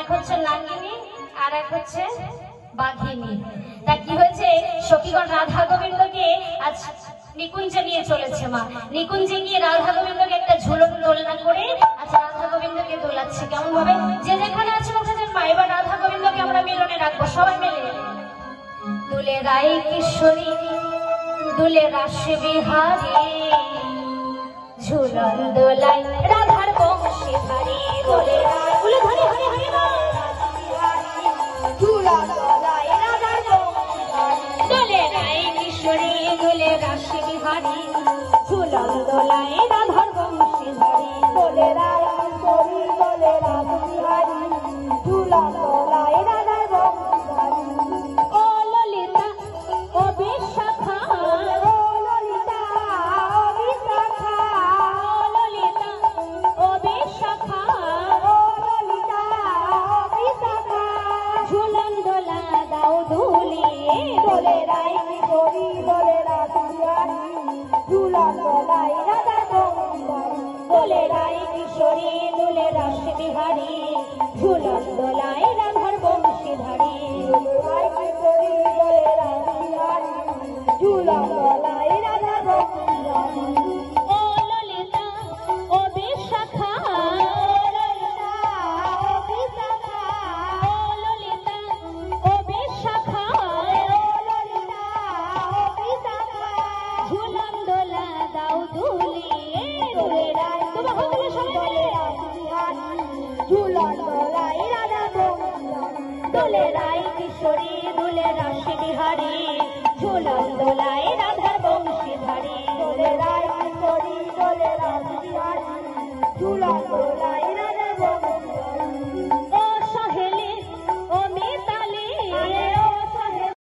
এক হচ্ছে নাগিনী আর এক হচ্ছে বাঘিনী। তা কি হয়েছে, সখীগণ রাধা গোবিন্দকে আজ নিকুঞ্জে নিয়ে চলেছে মা। নিকুঞ্জে গিয়ে রাধা গোবিন্দকে একটা ঝুলন দোলনা করে আজ রাধা গোবিন্দকে দোলাচ্ছে। কেমন ভাবে, যে যেখানে আছে বলছেন মা এবার রাধা গোবিন্দকে আমরা মিলনে রাখবো, সবাই মিলে। দুলে রাই কিশোরী দুলে রাস বিহারী ঝুলন দোলাই রাধার বংশী ধারী। দুলে রাই বলে ধরে হরে হরে না ঝুলন দোলাই রাধার বংশী ধারী। দুলে রাই কিশোরী দুলে রাস বিহারী ঝুলন দোলাই রাধার বংশী ধারী। দুলে রাই কিশোরী দুলে রাস বিহারী ঝুলন দোলাই রাধার বংশী ধারী। ও ললিতা ও বিশাখা ও ললিতা ও বিশাখা ও ললিতা ও বিশাখা ও ললিতা ও বিশাখা ঝুলন দোলা দাও দুলিয়ে। দোলে রাই কিশোরী দোলে রাস বিহারী ঝুলন দোলাই রাধার বংশী ধারী। দোলে রাই কিশোরী দোলে রাস বিহারী ঝুলন দোলাই রাধার বংশী ধারী। রাই কিশোরী দোলে রাস বিহারী ঝুলন দোলাই রাধার বংশী ধারী। ও ললিতা ও বিশাখা ও ললিতা ও বিশাখা ও ললিতা ও বিশাখা ও ললিতা ও বিশাখা ঝুলন দোলা দাও দুলিয়ে। দোলে রাই তোমার হলে সবাই রাস বিহারী ঝুলন দোলাই রাধার বংশী ধারী। দোলে রাই কিশোরী দোলে রাস বিহারী ঝুলন দোলাই